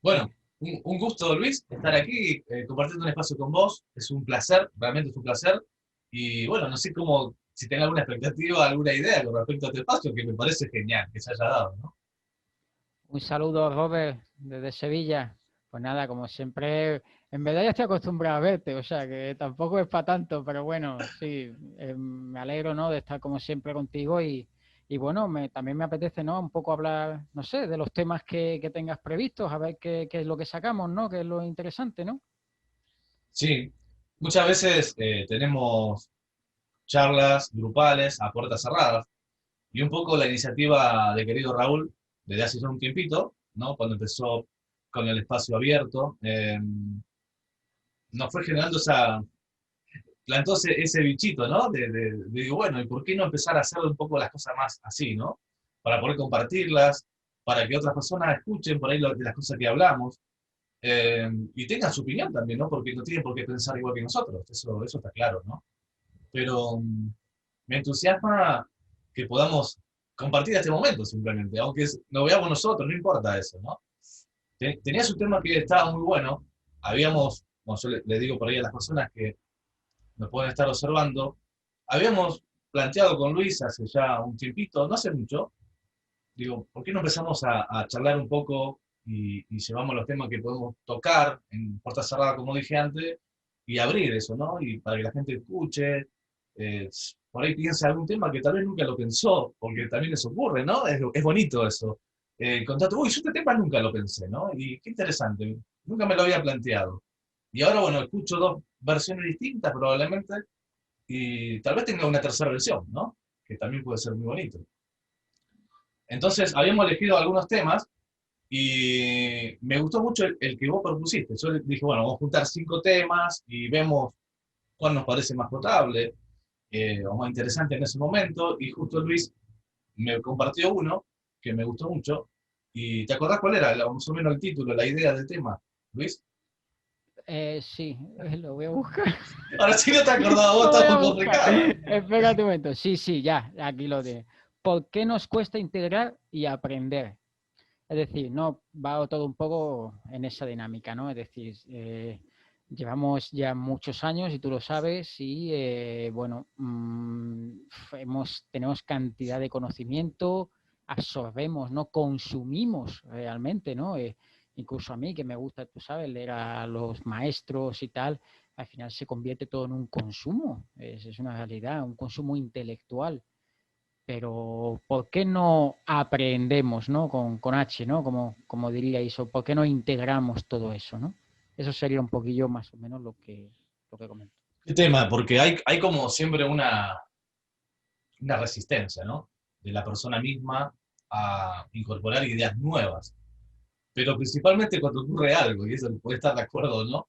Bueno, un gusto, Luis, estar aquí compartiendo un espacio con vos. Es un placer, realmente es un placer. Y bueno, no sé cómo, si tenés alguna expectativa, alguna idea con respecto a este espacio, que me parece genial que se haya dado, ¿no? Un saludo, Robert, desde Sevilla. Pues nada, como siempre, en verdad ya estoy acostumbrado a verte, o sea que tampoco es para tanto, pero bueno, sí, me alegro, ¿no? De estar como siempre contigo y bueno, también me apetece, ¿no? Un poco hablar, no sé, de los temas que tengas previstos, a ver qué es lo que sacamos, ¿no? Que es lo interesante, ¿no? Sí, muchas veces tenemos charlas grupales a puertas cerradas y un poco la iniciativa de querido Raúl, desde hace ya un tiempito, ¿no? Cuando empezó con el espacio abierto, nos fue generando plantó ese bichito, ¿no? Digo, bueno, ¿y por qué no empezar a hacer un poco las cosas más así, ¿no? Para poder compartirlas, para que otras personas escuchen por ahí de las cosas que hablamos y tengan su opinión también, ¿no? Porque no tienen por qué pensar igual que nosotros, eso está claro, ¿no? Pero me entusiasma que podamos compartir este momento simplemente, aunque no veamos nosotros, no importa eso, ¿no? Tenías un tema que estaba muy bueno, habíamos, como yo le digo por ahí a las personas que nos pueden estar observando. Habíamos planteado con Luis hace ya un tiempito, no hace mucho, digo, ¿por qué no empezamos a charlar un poco y llevamos los temas que podemos tocar en puerta cerrada, como dije antes, y abrir eso, ¿no? Y para que la gente escuche, eh, por ahí piense algún tema que tal vez nunca lo pensó, porque también les ocurre, ¿no? Es bonito eso. Contate, uy, yo este tema nunca lo pensé, ¿no? Y qué interesante, nunca me lo había planteado. Y ahora, bueno, escucho dos versiones distintas probablemente, y tal vez tenga una tercera versión, ¿no? Que también puede ser muy bonito. Entonces, habíamos elegido algunos temas y me gustó mucho el que vos propusiste. Yo dije, bueno, vamos a juntar 5 temas y vemos cuál nos parece más potable o más interesante en ese momento. Y justo Luis me compartió uno que me gustó mucho. ¿Y te acordás cuál era? Más o menos el título, la idea del tema, Luis? Sí, lo voy a buscar. Ahora sí no te acordás, vos Lo voy estamos a buscar. complicados. Espérate un momento. Sí, sí, ya, aquí lo de. ¿Por qué nos cuesta integrar y aprender? Es decir, no va todo un poco en esa dinámica, ¿no? Es decir, llevamos ya muchos años y tú lo sabes y bueno, tenemos cantidad de conocimiento, absorbemos, no consumimos realmente, ¿no? Incluso a mí que me gusta, tú sabes, leer a los maestros y tal, al final se convierte todo en un consumo, es una realidad, un consumo intelectual, pero ¿por qué no aprendemos, ¿no? Con H, ¿no? Como diría eso, ¿por qué no integramos todo eso, ¿no? Eso sería un poquillo más o menos lo que comento. ¿Qué tema? Porque hay como siempre una resistencia, ¿no? De la persona misma a incorporar ideas nuevas. Pero principalmente cuando ocurre algo, y eso puede estar de acuerdo o no,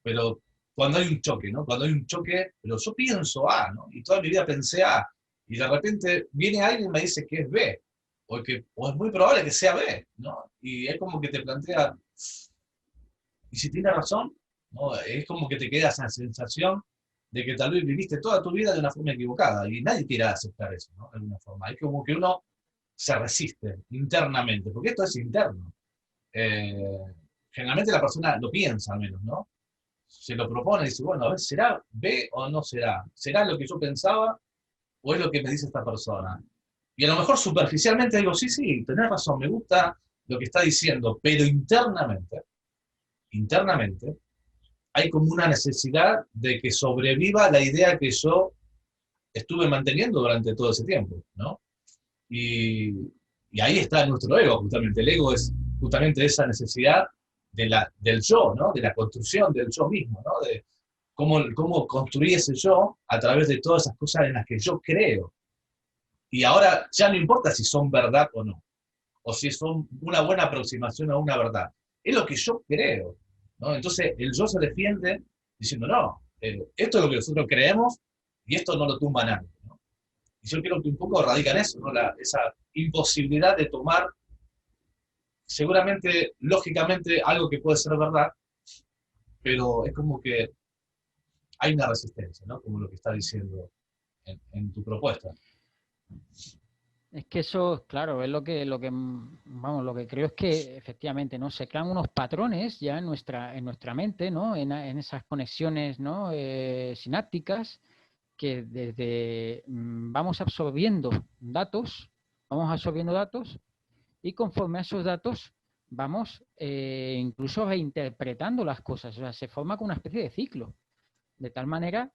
pero cuando hay un choque, ¿no? Cuando hay un choque, pero yo pienso A, ¿no? Y toda mi vida pensé A, y de repente viene alguien y me dice que es B, o es muy probable que sea B, ¿no? Y es como que te plantea, y si tiene razón, ¿no? Es como que te queda esa sensación de que tal vez viviste toda tu vida de una forma equivocada, y nadie quiere aceptar eso, ¿no? De alguna forma. Es como que uno se resiste internamente, porque esto es interno. Eh, Generalmente la persona lo piensa al menos, ¿no? Se lo propone y dice, bueno, a ver, ¿será B o no será? ¿Será lo que yo pensaba o es lo que me dice esta persona? Y a lo mejor superficialmente digo, sí, sí, tenés razón, me gusta lo que está diciendo, pero internamente, hay como una necesidad de que sobreviva la idea que yo estuve manteniendo durante todo ese tiempo, ¿no? Y, y ahí está nuestro ego, justamente. El ego es justamente esa necesidad del yo, ¿no? De la construcción del yo mismo, ¿no? De cómo construir ese yo a través de todas esas cosas en las que yo creo. Y ahora ya no importa si son verdad o no, o si son una buena aproximación a una verdad. Es lo que yo creo, ¿no? Entonces el yo se defiende diciendo, no, esto es lo que nosotros creemos y esto no lo tumba nadie, ¿no? Y yo creo que un poco radica en eso, ¿no? Esa imposibilidad de tomar, seguramente, lógicamente, algo que puede ser verdad, pero es como que hay una resistencia, ¿no? Como lo que está diciendo en tu propuesta. Es que eso, claro, es vamos, lo que creo es que efectivamente, ¿no? Se crean unos patrones ya en nuestra mente, ¿no? En esas conexiones, ¿no? Sinápticas, que desde vamos absorbiendo datos, y conforme a esos datos vamos incluso reinterpretando las cosas. O sea, se forma como una especie de ciclo, de tal manera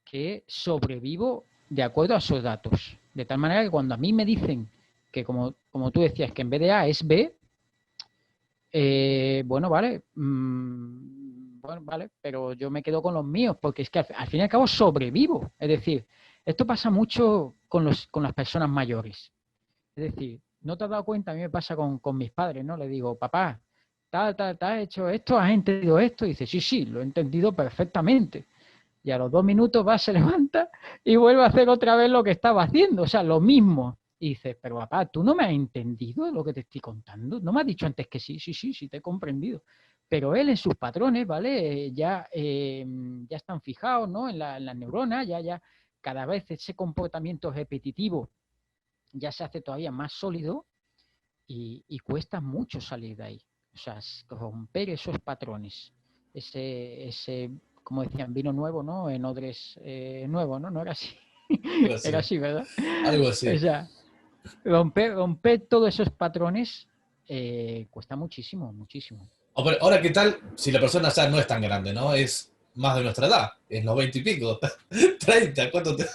que sobrevivo de acuerdo a esos datos. De tal manera que cuando a mí me dicen que, como tú decías, que en vez de A es B, bueno, vale, bueno, vale, pero yo me quedo con los míos, porque es que al fin y al cabo sobrevivo. Es decir, esto pasa mucho con las personas mayores. Es decir, ¿no te has dado cuenta? A mí me pasa con mis padres, ¿no? Le digo, papá, has hecho esto, has entendido esto. Y dice, sí, sí, lo he entendido perfectamente. Y a los 2 minutos va, se levanta y vuelve a hacer otra vez lo que estaba haciendo, o sea, lo mismo. Y dices, pero papá, ¿tú no me has entendido lo que te estoy contando? ¿No me has dicho antes que sí? Sí, sí, sí, te he comprendido. Pero él en sus patrones, ¿vale? Ya están fijados, ¿no? En las neuronas, ya cada vez ese comportamiento repetitivo ya se hace todavía más sólido y cuesta mucho salir de ahí. O sea, romper esos patrones, ese como decían, vino nuevo, ¿no? En odres nuevo, ¿no? No era así. Algo Era así, así, ¿verdad? algo O así. sea, romper todos esos patrones cuesta muchísimo, muchísimo. Ahora, ¿qué tal si la persona ya no es tan grande, ¿no? Es más de nuestra edad, es los 20 y pico, 30, ¿cuánto te...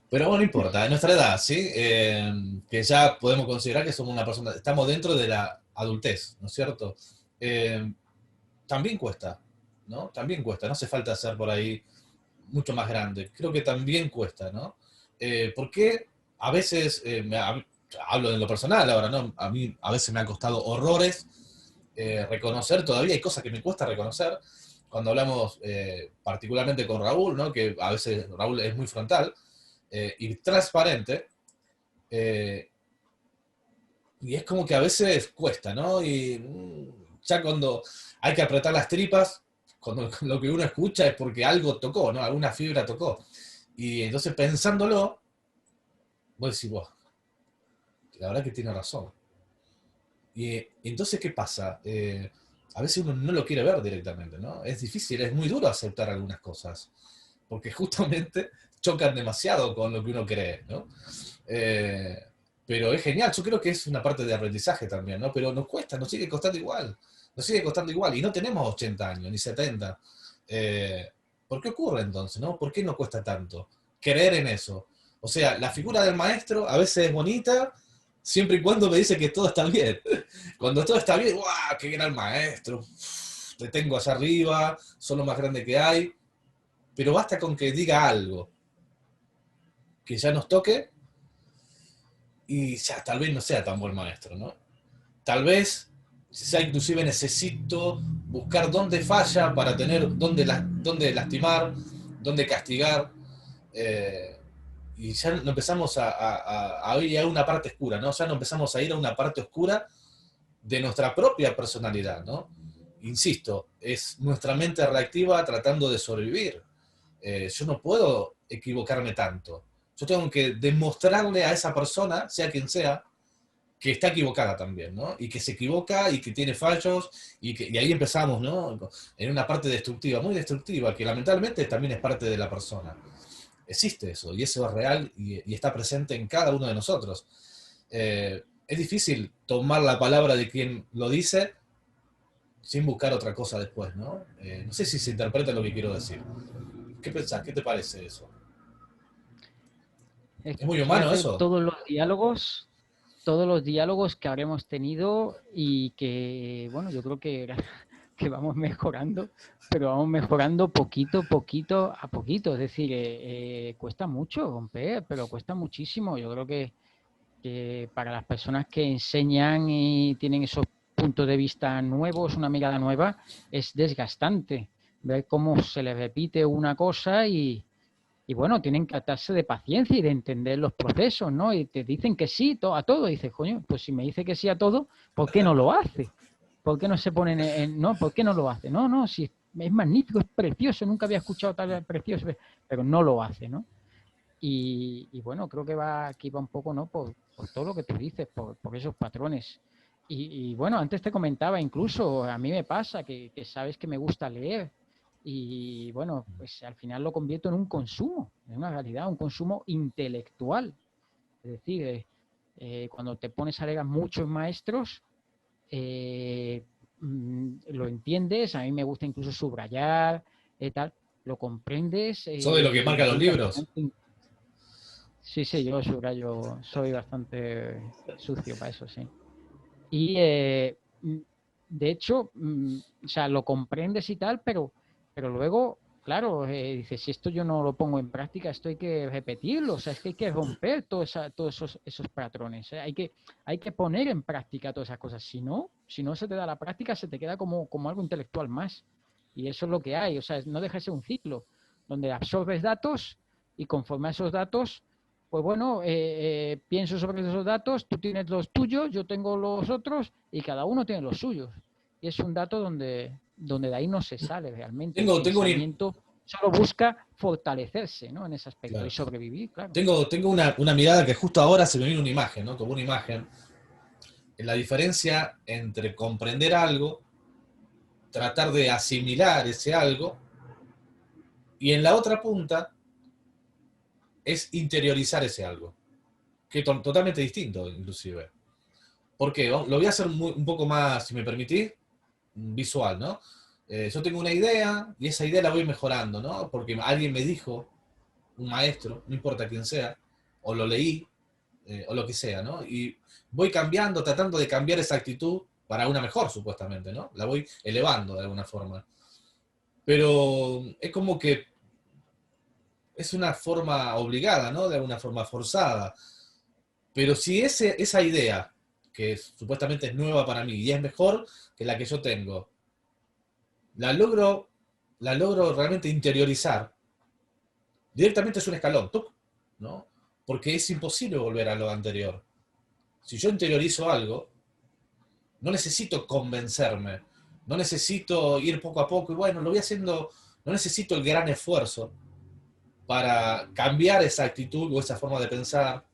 Pero bueno, no importa, en nuestra edad, ¿sí? Que ya podemos considerar que somos una persona, estamos dentro de la adultez, ¿no es cierto? Eh, También cuesta, ¿no? También cuesta, no hace falta ser por ahí mucho más grande, creo que también cuesta, ¿no? Porque a veces, hablo de lo personal ahora, ¿no? A mí a veces me ha costado horrores reconocer, todavía hay cosas que me cuesta reconocer, cuando hablamos particularmente con Raúl, ¿no? Que a veces Raúl es muy frontal y transparente, eh, y es como que a veces cuesta, ¿no? Y ya cuando hay que apretar las tripas, cuando lo que uno escucha es porque algo tocó, ¿no? Alguna fibra tocó. Y entonces pensándolo, vos decís, vos, la verdad que tiene razón. Y entonces, ¿qué pasa? A veces uno no lo quiere ver directamente, ¿no? Es difícil, es muy duro aceptar algunas cosas, porque justamente chocan demasiado con lo que uno cree, ¿no? Eh, pero es genial, yo creo que es una parte de aprendizaje también, ¿no? Pero nos cuesta, nos sigue costando igual, nos sigue costando igual, y no tenemos 80 años, ni 70. Eh, ¿Por qué ocurre entonces, no? ¿Por qué nos cuesta tanto creer en eso? O sea, la figura del maestro a veces es bonita, siempre y cuando me dice que todo está bien. Cuando todo está bien, ¡guau! ¡Qué gran maestro! Uf, te tengo allá arriba, son lo más grande que hay. Pero basta con que diga algo que ya nos toque y ya tal vez no sea tan buen maestro, ¿no? Tal vez ya inclusive necesito buscar dónde falla para tener dónde lastimar, dónde castigar. eh, y ya no empezamos a ir a una parte oscura, ¿no? Ya no empezamos a ir a una parte oscura de nuestra propia personalidad, ¿no? Insisto, es nuestra mente reactiva tratando de sobrevivir. Yo no puedo equivocarme tanto. Yo tengo que demostrarle a esa persona, sea quien sea, que está equivocada también, ¿no? Y que se equivoca y que tiene fallos y ahí empezamos, ¿no? En una parte destructiva, muy destructiva, que lamentablemente también es parte de la persona. Existe eso y eso es real y está presente en cada uno de nosotros. Es difícil tomar la palabra de quien lo dice sin buscar otra cosa después, ¿no? No sé si se interpreta lo que quiero decir. ¿Qué pensás? ¿Qué te parece eso? ¿Es muy humano Fíjate eso? todos los diálogos que habremos tenido y que, bueno, yo creo que vamos mejorando, pero vamos mejorando poquito a poquito. Es decir, cuesta mucho romper, pero cuesta muchísimo. Yo creo que para las personas que enseñan y tienen esos puntos de vista nuevos, una mirada nueva, es desgastante ver cómo se les repite una cosa y bueno, tienen que atarse de paciencia y de entender los procesos, ¿no? Y te dicen que sí a todo. Y dices, coño, pues si me dice que sí a todo, ¿por qué no lo hace? ¿Por qué no se ponen no? ¿Por qué no lo hace? No, no, si es magnífico, es precioso, nunca había escuchado tal precioso, pero no lo hace, ¿no? Y bueno, creo que aquí va un poco, ¿no? Por todo lo que tú dices, por esos patrones. Y bueno, antes te comentaba, incluso a mí me pasa que sabes que me gusta leer. Y bueno, pues al final lo convierto en un consumo, en una realidad, un consumo intelectual. Es decir, cuando te pones a leer a muchos maestros, eh, lo entiendes, a mí me gusta incluso subrayar, tal, lo comprendes ¿Sos de lo que y marca los entiendes al libros? final. Sí, sí, yo subrayo, soy bastante sucio para eso, sí. Y de hecho, o sea, lo comprendes y tal, pero luego, claro, dices, si esto yo no lo pongo en práctica, esto hay que repetirlo, o sea, es que hay que romper todos esos patrones, hay que poner en práctica todas esas cosas. Si no se te da la práctica, se te queda como algo intelectual más. Y eso es lo que hay, o sea, no deja de ser un ciclo donde absorbes datos y conforme a esos datos pues bueno, pienso sobre esos datos, tú tienes los tuyos, yo tengo los otros y cada uno tiene los suyos. Y es un dato donde de ahí no se sale realmente. El Tengo pensamiento solo busca fortalecerse, ¿no? En ese aspecto y claro. sobrevivir, claro. Tengo una mirada que justo ahora se me viene una imagen, ¿no? Como una imagen. En la diferencia entre comprender algo, tratar de asimilar ese algo, y en la otra punta es interiorizar ese algo, que es totalmente distinto, inclusive. ¿Por qué? Lo voy a hacer un poco más, si me permitís, visual, ¿no? Yo tengo una idea y esa idea la voy mejorando, ¿no? Porque alguien me dijo, un maestro, no importa quién sea, o lo leí, o lo que sea, ¿no? Y voy cambiando, tratando de cambiar esa actitud para una mejor, supuestamente, ¿no? La voy elevando de alguna forma. Pero es como que es una forma obligada, ¿no? De alguna forma forzada. Pero si esa idea, que supuestamente es nueva para mí y es mejor que la que yo tengo, la logro, la logro realmente interiorizar, directamente es un escalón, ¡tuc! ¿No? Porque es imposible volver a lo anterior. Si yo interiorizo algo, no necesito convencerme, no necesito ir poco a poco y bueno, lo voy haciendo, no necesito el gran esfuerzo para cambiar esa actitud o esa forma de pensar,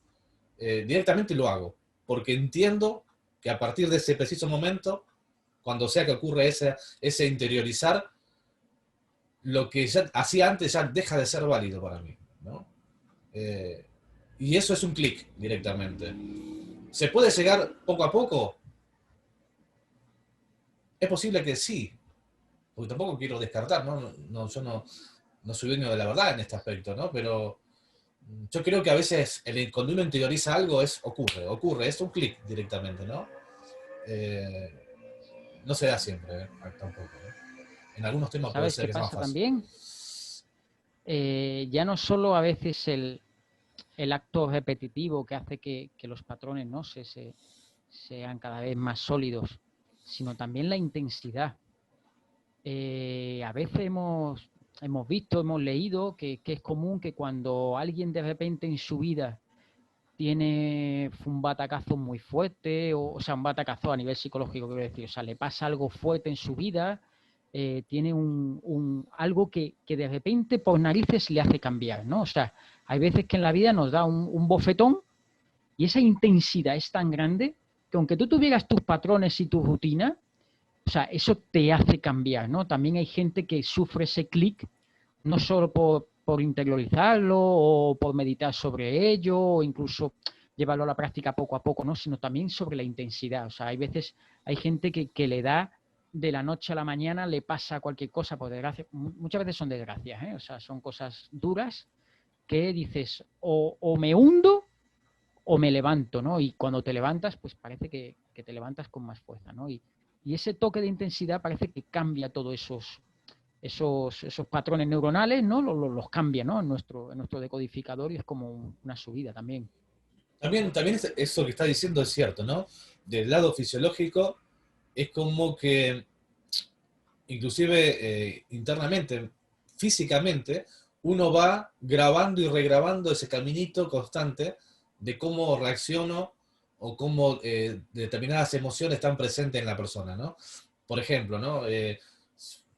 directamente lo hago, porque entiendo que a partir de ese preciso momento, cuando sea que ocurre ese interiorizar, lo que ya hacía antes ya deja de ser válido para mí, ¿no? Eh, y eso es un clic directamente. ¿Se puede llegar poco a poco? Es posible que sí, porque tampoco quiero descartar, ¿no? Yo no soy dueño de la verdad en este aspecto, ¿no? Pero yo creo que a veces cuando uno interioriza algo ocurre, es un clic directamente, ¿no? No se da siempre, tampoco, ¿no? En algunos temas puede ¿Sabes ser qué que sea más pasa fácil. también? Ya no solo a veces el acto repetitivo que hace que los patrones no sean cada vez más sólidos, sino también la intensidad. A veces hemos visto, hemos leído que es común que cuando alguien de repente en su vida tiene un batacazo muy fuerte, o sea, un batacazo a nivel psicológico, quiero decir, o sea, le pasa algo fuerte en su vida, tiene algo que de repente por narices le hace cambiar, ¿no? O sea, hay veces que en la vida nos da un bofetón y esa intensidad es tan grande que aunque tú tuvieras tus patrones y tu rutina, o sea, eso te hace cambiar, ¿no? También hay gente que sufre ese clic, no solo por interiorizarlo o por meditar sobre ello o incluso llevarlo a la práctica poco a poco, ¿no? Sino también sobre la intensidad. O sea, hay veces, hay gente que le da de la noche a la mañana, le pasa cualquier cosa, por desgracia, muchas veces son desgracias, ¿eh? O sea, son cosas duras que dices, o me hundo o me levanto, ¿no? Y cuando te levantas, pues parece que te levantas con más fuerza, ¿no? Y ese toque de intensidad parece que cambia todos esos patrones neuronales, ¿no? Los cambia, ¿no? En nuestro decodificador y es como una subida también. También eso que está diciendo es cierto, ¿no? Del lado fisiológico, es como que, inclusive internamente, físicamente, uno va grabando y regrabando ese caminito constante de cómo reacciono o cómo determinadas emociones están presentes en la persona, ¿no? Por ejemplo, ¿no?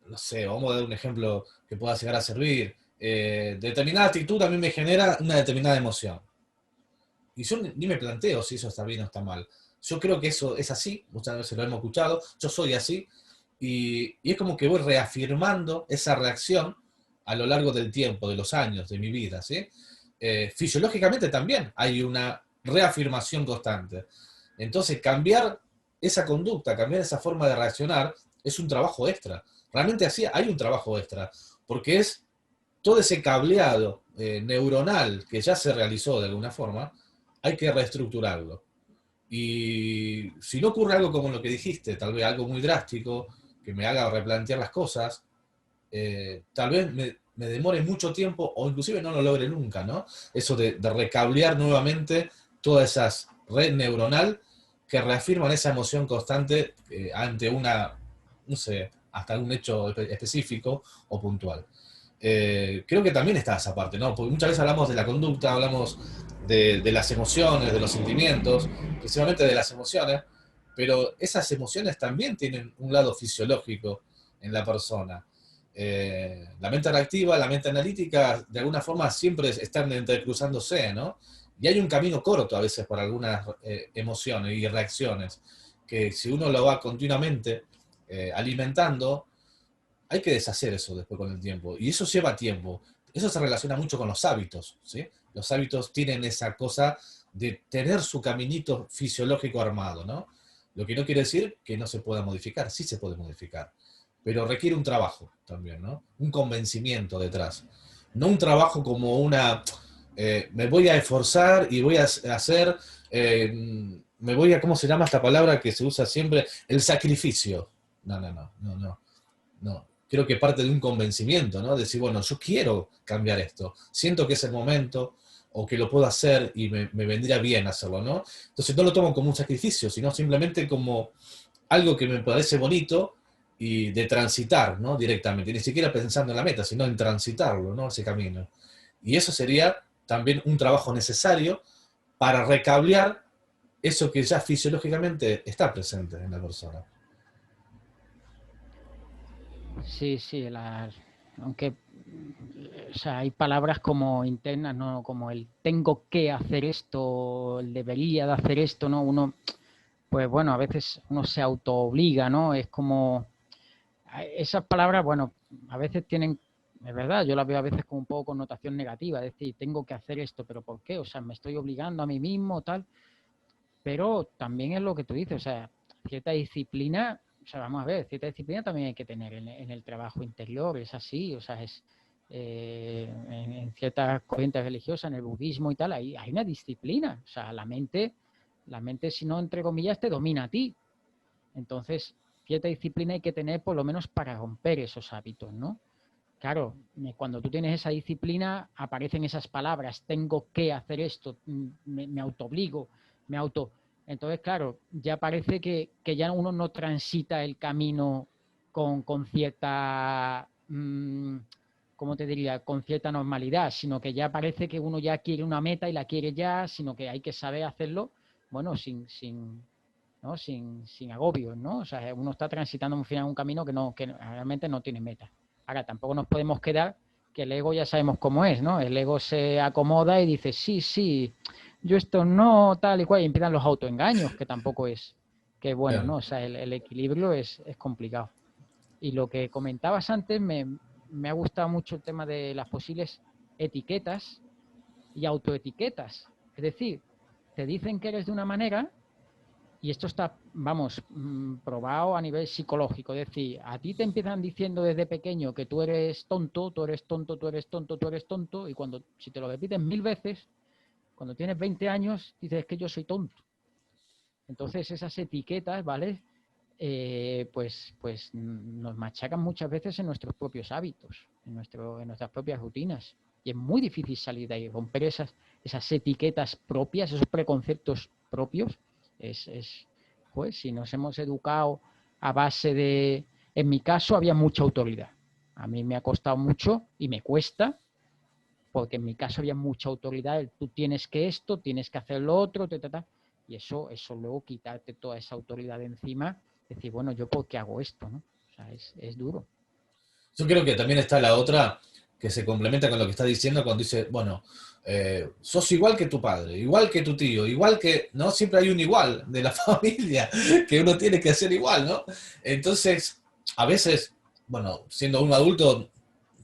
No sé, vamos a dar un ejemplo que pueda llegar a servir. determinada actitud a mí me genera una determinada emoción. Y yo ni me planteo si eso está bien o está mal. Yo creo que eso es así, muchas veces lo hemos escuchado, yo soy así, y es como que voy reafirmando esa reacción a lo largo del tiempo, de los años, de mi vida, ¿sí? Fisiológicamente también hay una reafirmación constante. Entonces, cambiar esa conducta, cambiar esa forma de reaccionar, es un trabajo extra. Realmente así hay un trabajo extra, porque es todo ese cableado neuronal que ya se realizó de alguna forma, hay que reestructurarlo. Y si no ocurre algo como lo que dijiste, tal vez algo muy drástico, que me haga replantear las cosas, tal vez me demore mucho tiempo o inclusive no lo logre nunca, ¿no? Eso de recablear nuevamente todas esas red neuronal que reafirman esa emoción constante ante una, no sé, hasta un hecho específico o puntual. Creo que también está esa parte, ¿no? Porque muchas veces hablamos de la conducta, hablamos de las emociones, de los sentimientos, principalmente de las emociones, pero esas emociones también tienen un lado fisiológico en la persona. La mente reactiva, la mente analítica, de alguna forma siempre están entrecruzándose, ¿no? Y hay un camino corto a veces por algunas emociones y reacciones, que si uno lo va continuamente alimentando, hay que deshacer eso después con el tiempo. Y eso lleva tiempo. Eso se relaciona mucho con los hábitos, ¿sí? Los hábitos tienen esa cosa de tener su caminito fisiológico armado, ¿no? Lo que no quiere decir que no se pueda modificar, sí se puede modificar, pero requiere un trabajo también, ¿no? Un convencimiento detrás. No un trabajo como una, me voy a esforzar y voy a hacer, me voy a, ¿cómo se llama esta palabra que se usa siempre? El sacrificio. No, no, no, no, no. No, creo que parte de un convencimiento, ¿no? Decir, bueno, yo quiero cambiar esto, siento que es el momento o que lo puedo hacer y me vendría bien hacerlo, ¿no? Entonces no lo tomo como un sacrificio, sino simplemente como algo que me parece bonito y de transitar, ¿no? Directamente, ni siquiera pensando en la meta, sino en transitarlo, ¿no? Ese camino. Y eso sería también un trabajo necesario para recablear eso que ya fisiológicamente está presente en la persona. Sí, sí, aunque o sea, hay palabras como internas, ¿no? Como el tengo que hacer esto, el debería de hacer esto, ¿no? Uno, pues bueno, a veces uno se autoobliga, ¿no? Es como, esas palabras, bueno, a veces tienen, es verdad, yo las veo a veces con un poco connotación negativa, es decir, tengo que hacer esto, pero ¿por qué? O sea, me estoy obligando a mí mismo, tal, pero también es lo que tú dices, o sea, cierta disciplina, o sea, vamos a ver, cierta disciplina también hay que tener en el trabajo interior, es así, o sea, es en ciertas corrientes religiosas, en el budismo y tal, hay una disciplina, o sea, la mente, si no, entre comillas, te domina a ti. Entonces, cierta disciplina hay que tener por lo menos para romper esos hábitos, ¿no? Claro, cuando tú tienes esa disciplina, aparecen esas palabras, tengo que hacer esto, me autoobligo, me auto... Entonces, claro, ya parece que ya uno no transita el camino con cierta, ¿cómo te diría?, con cierta normalidad, sino que ya parece que uno ya quiere una meta y la quiere ya, sino que hay que saber hacerlo, bueno, ¿no? sin agobios, ¿no? O sea, uno está transitando un final un camino que realmente no tiene meta. Ahora, tampoco nos podemos quedar que el ego ya sabemos cómo es, ¿no? El ego se acomoda y dice, sí, sí, yo esto no, tal y cual, y empiezan los autoengaños, que tampoco es, que bueno, Claro. ¿no? O sea, el equilibrio es complicado. Y lo que comentabas antes, me ha gustado mucho el tema de las posibles etiquetas y autoetiquetas. Es decir, te dicen que eres de una manera y esto está, vamos, probado a nivel psicológico. Es decir, a ti te empiezan diciendo desde pequeño que tú eres tonto, tú eres tonto, tú eres tonto, tú eres tonto, y cuando, si te lo repites 1000 veces, cuando tienes 20 años, dices que yo soy tonto. Entonces esas etiquetas, ¿vale? Pues nos machacan muchas veces en nuestros propios hábitos, en nuestras propias rutinas. Y es muy difícil salir de ahí, romper esas etiquetas propias, esos preconceptos propios. Pues si nos hemos educado a base de, en mi caso había mucha autoridad. A mí me ha costado mucho y me cuesta, porque en mi caso había mucha autoridad, tú tienes que esto, tienes que hacer lo otro, y eso luego quitarte toda esa autoridad de encima, decir, bueno, ¿yo por qué hago esto? ¿No? O sea, es duro. Yo creo que también está la otra, que se complementa con lo que está diciendo cuando dice, bueno, sos igual que tu padre, igual que tu tío, igual que, ¿no? Siempre hay un igual de la familia que uno tiene que ser igual, ¿no? Entonces, a veces, bueno, siendo un adulto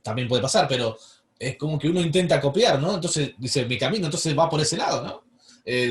también puede pasar, pero es como que uno intenta copiar, ¿no? Entonces dice, mi camino, entonces va por ese lado, ¿no?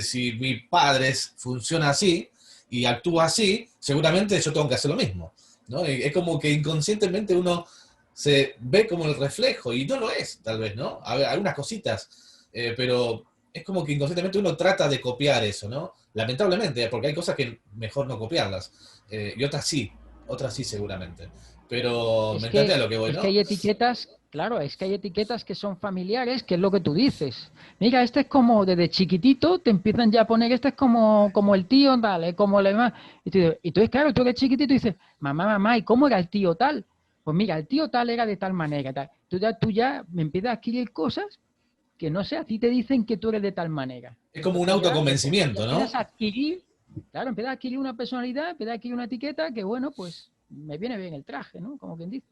Si mi padre funciona así y actúa así, seguramente yo tengo que hacer lo mismo, ¿no? Y es como que inconscientemente uno se ve como el reflejo, y no lo es, tal vez, ¿no? A ver, algunas cositas, pero es como que inconscientemente uno trata de copiar eso, ¿no? Lamentablemente, porque hay cosas que mejor no copiarlas, y otras sí seguramente. Pero me entendés a lo que voy, Es que ¿no? hay etiquetas, claro, es que hay etiquetas que son familiares, que es lo que tú dices. Mira, este es como desde chiquitito te empiezan ya a poner, este es como el tío tal, es como el demás. Y tú, claro, tú eres chiquitito y dices, mamá, mamá, ¿y cómo era el tío tal? Pues mira, el tío tal era de tal manera, tal. Tú ya me empiezas a adquirir cosas que no sé, a ti te dicen que tú eres de tal manera. Es como Entonces un tú ya autoconvencimiento, empiezas ¿no? a adquirir, claro, empiezas a adquirir una personalidad, empiezas a adquirir una etiqueta que, bueno, pues me viene bien el traje, ¿no? Como quien dice.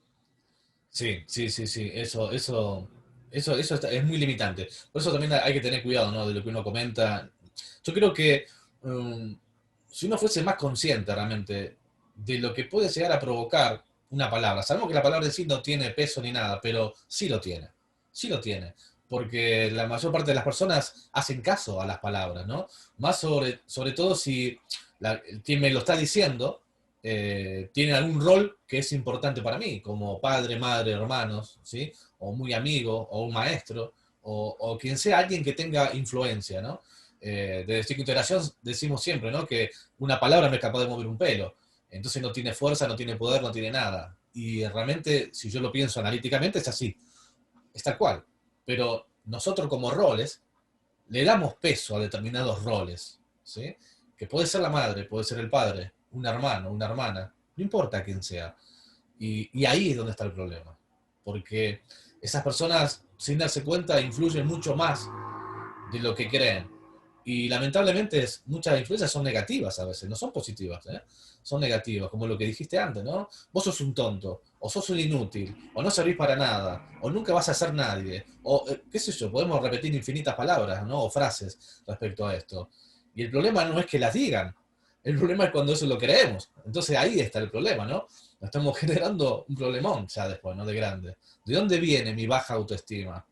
Sí, sí, sí, sí, eso es muy limitante. Por eso también hay que tener cuidado, ¿no? De lo que uno comenta. Yo creo que um, si uno fuese más consciente realmente de lo que puede llegar a provocar una palabra, sabemos que la palabra en sí no tiene peso ni nada, pero sí lo tiene, porque la mayor parte de las personas hacen caso a las palabras, ¿no? Más sobre todo si quien me lo está diciendo tiene algún rol que es importante para mí, como padre, madre, hermanos, ¿sí? O muy amigo, o un maestro, o quien sea alguien que tenga influencia, ¿no? De psicointegración decimos siempre, ¿no? Que una palabra no es capaz de mover un pelo, entonces no tiene fuerza, no tiene poder, no tiene nada. Y realmente, si yo lo pienso analíticamente, es así, es tal cual. Pero nosotros como roles le damos peso a determinados roles, ¿sí? Que puede ser la madre, puede ser el padre, un hermano, una hermana, no importa quién sea. Y ahí es donde está el problema. Porque esas personas, sin darse cuenta, influyen mucho más de lo que creen. Y lamentablemente muchas influencias son negativas a veces, no son positivas, ¿eh? Son negativas, como lo que dijiste antes, ¿no? Vos sos un tonto, o sos un inútil, o no servís para nada, o nunca vas a ser nadie, o qué sé yo, podemos repetir infinitas palabras, ¿no? O frases respecto a esto. Y el problema no es que las digan, el problema es cuando eso lo creemos. Entonces ahí está el problema, ¿no? Nos estamos generando un problemón ya después, ¿no? De grande. ¿De dónde viene mi baja autoestima?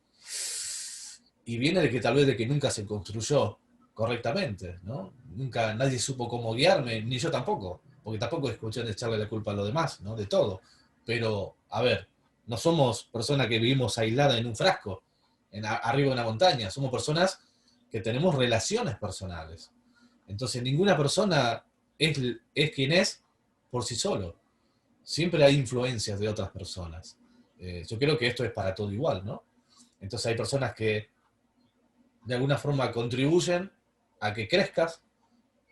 Y viene de que tal vez de que nunca se construyó correctamente, ¿no? Nunca nadie supo cómo guiarme, ni yo tampoco, porque tampoco es cuestión de echarle la culpa a los demás, ¿no? De todo. Pero, a ver, no somos personas que vivimos aisladas en un frasco, arriba de una montaña, somos personas que tenemos relaciones personales. Entonces, ninguna persona es quien es por sí solo. Siempre hay influencias de otras personas. Yo creo que esto es para todo igual, ¿no? Entonces hay personas que de alguna forma contribuyen a que crezcas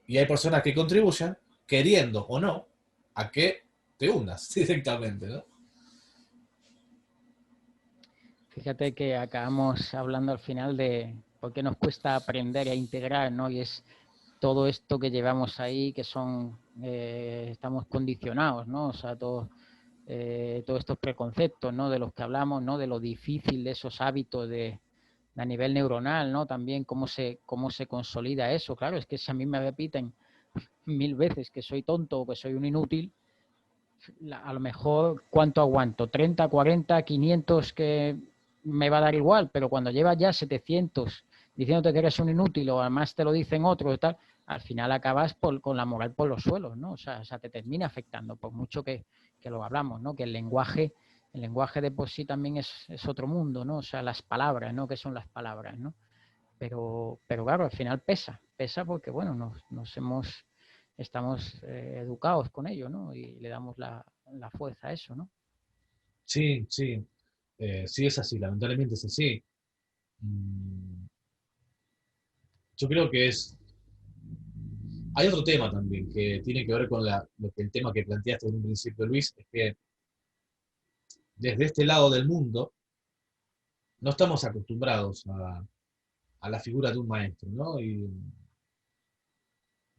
y hay personas que contribuyen, queriendo o no, a que te hundas directamente, ¿no? Fíjate que acabamos hablando al final de por qué nos cuesta aprender e integrar, ¿no? Y es todo esto que llevamos ahí, que son, estamos condicionados, ¿no? O sea, todos estos preconceptos, ¿no? De los que hablamos, ¿no? De lo difícil de esos hábitos de a nivel neuronal, ¿no? También cómo se consolida eso. Claro, es que si a mí me repiten 1000 veces que soy tonto o que soy un inútil, a lo mejor cuánto aguanto, 30, 40, 500 que me va a dar igual, pero cuando llevas ya 700 diciéndote que eres un inútil o además te lo dicen otros y tal, al final acabas con la moral por los suelos, ¿no? O sea, te termina afectando, por mucho que lo hablamos, ¿no? Que el lenguaje de por sí también es otro mundo, ¿no? O sea, las palabras, ¿no? ¿Qué son las palabras, ¿no? Pero claro, al final pesa porque, bueno, estamos educados con ello, ¿no? Y le damos la fuerza a eso, ¿no? Sí, sí, sí es así, lamentablemente es así. Mm, Yo creo que es... Hay otro tema también que tiene que ver con el tema que planteaste en un principio, Luis, es que desde este lado del mundo no estamos acostumbrados a la figura de un maestro, ¿no? Y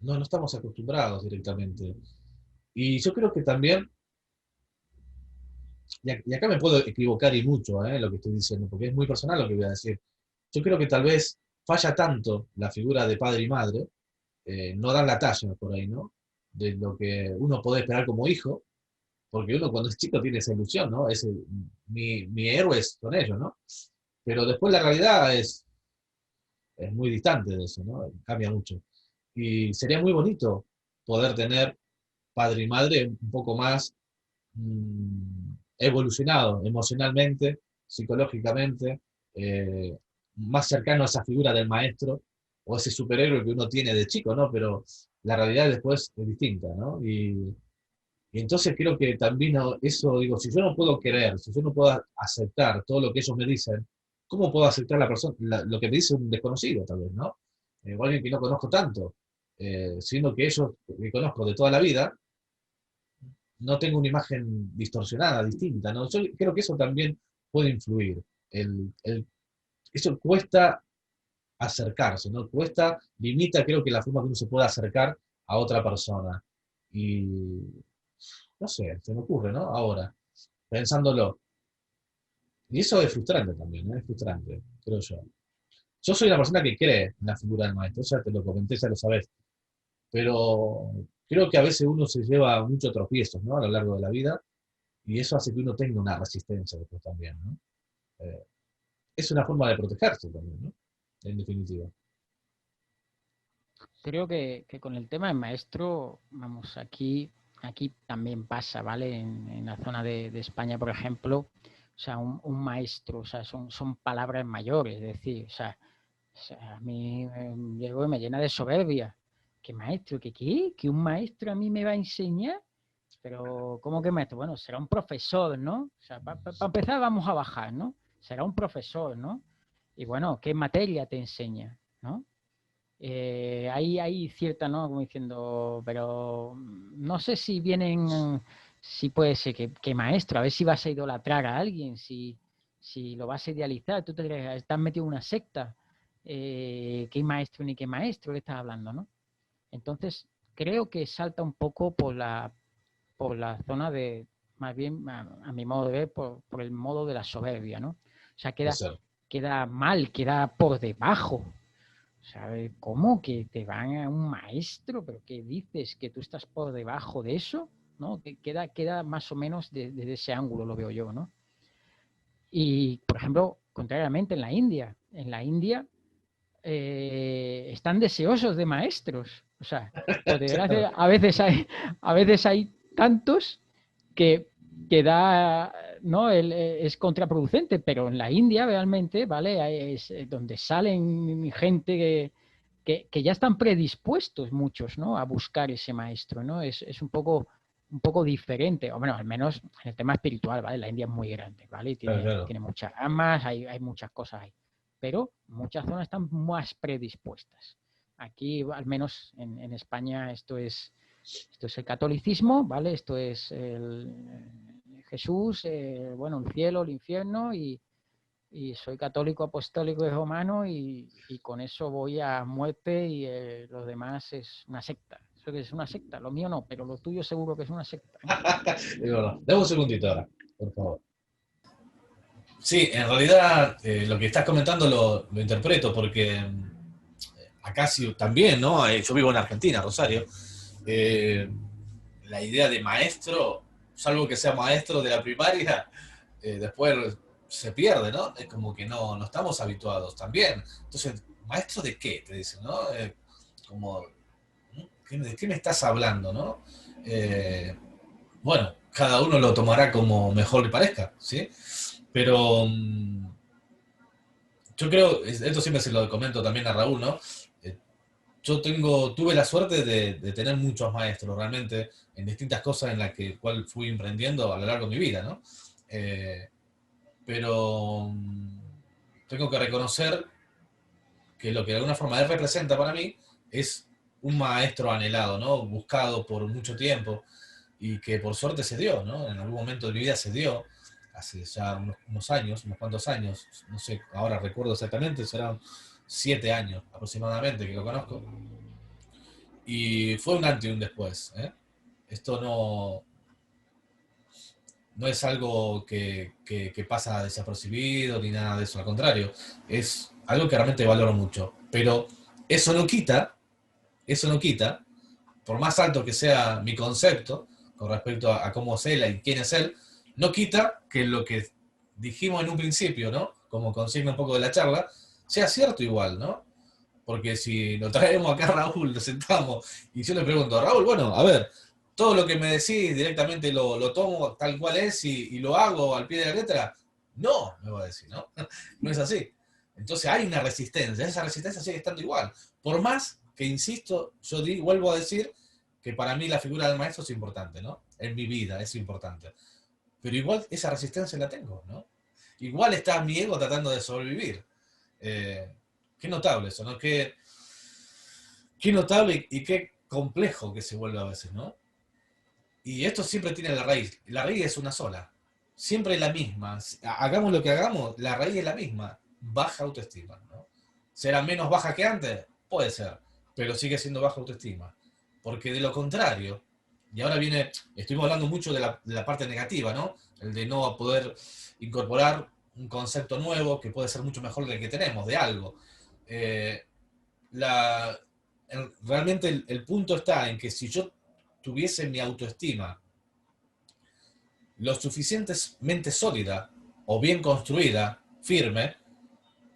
no estamos acostumbrados directamente. Y yo creo que también y acá me puedo equivocar y mucho, lo que estoy diciendo, porque es muy personal lo que voy a decir. Yo creo que tal vez falla tanto la figura de padre y madre, no dan la talla por ahí, ¿no? De lo que uno puede esperar como hijo, porque uno cuando es chico tiene esa ilusión, ¿no? Mi héroe son ellos, ¿no? Pero después la realidad es muy distante de eso, ¿no? Cambia mucho. Y sería muy bonito poder tener padre y madre un poco más evolucionado emocionalmente, psicológicamente, eh, más cercano a esa figura del maestro o ese superhéroe que uno tiene de chico, ¿no? Pero la realidad después es distinta, ¿no? Y entonces creo que también eso, digo, si yo no puedo querer, si yo no puedo aceptar todo lo que ellos me dicen, ¿cómo puedo aceptar lo que me dice un desconocido, tal vez, ¿no? O alguien que no conozco tanto, siendo que ellos que conozco de toda la vida, no tengo una imagen distorsionada, distinta, ¿no? Yo creo que eso también puede influir. Eso cuesta acercarse, ¿no? Cuesta, limita, creo que la forma que uno se puede acercar a otra persona. Y no sé, se me ocurre, ¿no? Ahora, pensándolo. Y eso es frustrante también, ¿no? Es frustrante, creo yo. Yo soy una persona que cree en la figura del maestro, ya te lo comenté, ya lo sabes, pero creo que a veces uno se lleva muchos tropiezos, ¿no? A lo largo de la vida, y eso hace que uno tenga una resistencia después también, ¿no? Eh, es una forma de protegerse también, ¿no? En definitiva. Creo que con el tema del maestro, vamos, aquí también pasa, ¿vale? En la zona de España, por ejemplo, o sea, un maestro, o sea, son palabras mayores, es decir, o sea, a mí llego y me llena de soberbia. ¿Qué maestro? ¿Qué? ¿Que un maestro a mí me va a enseñar? Pero, ¿cómo que maestro? Bueno, será un profesor, ¿no? O sea, para empezar vamos a bajar, ¿no? Será un profesor, ¿no? Y bueno, ¿qué materia te enseña? ¿No? Hay cierta, ¿no? Como diciendo, pero no sé si vienen, si puede ser que maestro, a ver si vas a idolatrar a alguien, si lo vas a idealizar, tú te crees, estás metido en una secta, qué maestro ni qué maestro le estás hablando, ¿no? Entonces, creo que salta un poco por la zona de, más bien, a mi modo de ver, por el modo de la soberbia, ¿no? O sea, Puede ser. queda mal, queda por debajo. ¿Sabe cómo? ¿Que te van a un maestro? ¿Pero qué dices? ¿Que tú estás por debajo de eso? ¿No? Que queda más o menos desde ese ángulo, lo veo yo, ¿no? Y, por ejemplo, contrariamente en la India están deseosos de maestros. O sea, por desgracia, Claro. a veces hay tantos que, que da, ¿no? Es contraproducente, pero en la India realmente, ¿vale? Es donde salen gente que ya están predispuestos muchos, ¿no? A buscar ese maestro, ¿no? Es un poco diferente, o bueno, al menos en el tema espiritual, ¿vale? La India es muy grande, ¿vale? Y Claro, claro. tiene muchas ramas, hay muchas cosas ahí, pero muchas zonas están más predispuestas. Aquí, al menos en España, esto es el catolicismo, ¿vale? Esto es Jesús, bueno, el cielo, el infierno y soy católico, apostólico y romano y con eso voy a muerte y lo demás es una secta. Eso que es una secta, lo mío no, pero lo tuyo seguro que es una secta, ¿eh? Es verdad. Dame un segundito ahora, por favor. Sí, en realidad lo que estás comentando lo interpreto porque acá sí, también, ¿no? Yo vivo en Argentina, Rosario. Eh, la idea de maestro, salvo que sea maestro de la primaria, después se pierde, ¿no? Es como que no estamos habituados también. Entonces, ¿maestro de qué? Te dicen, ¿no? Como, ¿de qué me estás hablando, no? Eh, bueno, cada uno lo tomará como mejor le parezca, ¿sí? Pero yo creo, esto siempre se lo comento también a Raúl, ¿no? Eh, tuve la suerte de tener muchos maestros realmente en distintas cosas en las que cual fui emprendiendo a lo largo de mi vida, ¿no? Eh, pero tengo que reconocer que lo que de alguna forma él representa para mí es un maestro anhelado, ¿no? Buscado por mucho tiempo y que por suerte se dio, ¿no? En algún momento de mi vida se dio, hace ya unos años, unos cuantos años, no sé, ahora recuerdo exactamente, serán 7 años aproximadamente que lo conozco. Y fue un antes y un después, ¿eh? Esto no, no es algo que pasa desapercibido ni nada de eso, al contrario, es algo que realmente valoro mucho. Pero eso no quita, eso no quita, por más alto que sea mi concepto con respecto a cómo es él y quién es él, no quita que lo que dijimos en un principio, ¿no? Como consigna un poco de la charla, sea cierto igual, ¿no? Porque si lo traemos acá a Raúl, lo sentamos y yo le pregunto, Raúl, bueno, a ver, todo lo que me decís directamente lo tomo tal cual es y lo hago al pie de la letra. No, me va a decir, ¿no? No es así. Entonces hay una resistencia, esa resistencia sigue estando igual. Por más que, insisto, yo vuelvo a decir que para mí la figura del maestro es importante, ¿no? En mi vida es importante. Pero igual esa resistencia la tengo, ¿no? Igual está mi ego tratando de sobrevivir. Eh, qué notable eso, ¿no? Qué notable y qué complejo que se vuelve a veces, ¿no? Y esto siempre tiene la raíz. La raíz es una sola. Siempre la misma. Hagamos lo que hagamos, la raíz es la misma. Baja autoestima, ¿no? ¿Será menos baja que antes? Puede ser. Pero sigue siendo baja autoestima. Porque de lo contrario, y ahora viene, estuvimos hablando mucho de la parte negativa, ¿no? El de no poder incorporar un concepto nuevo que puede ser mucho mejor del que tenemos, de algo. Eh, la, realmente el punto está en que si yo tuviese mi autoestima lo suficientemente sólida o bien construida, firme,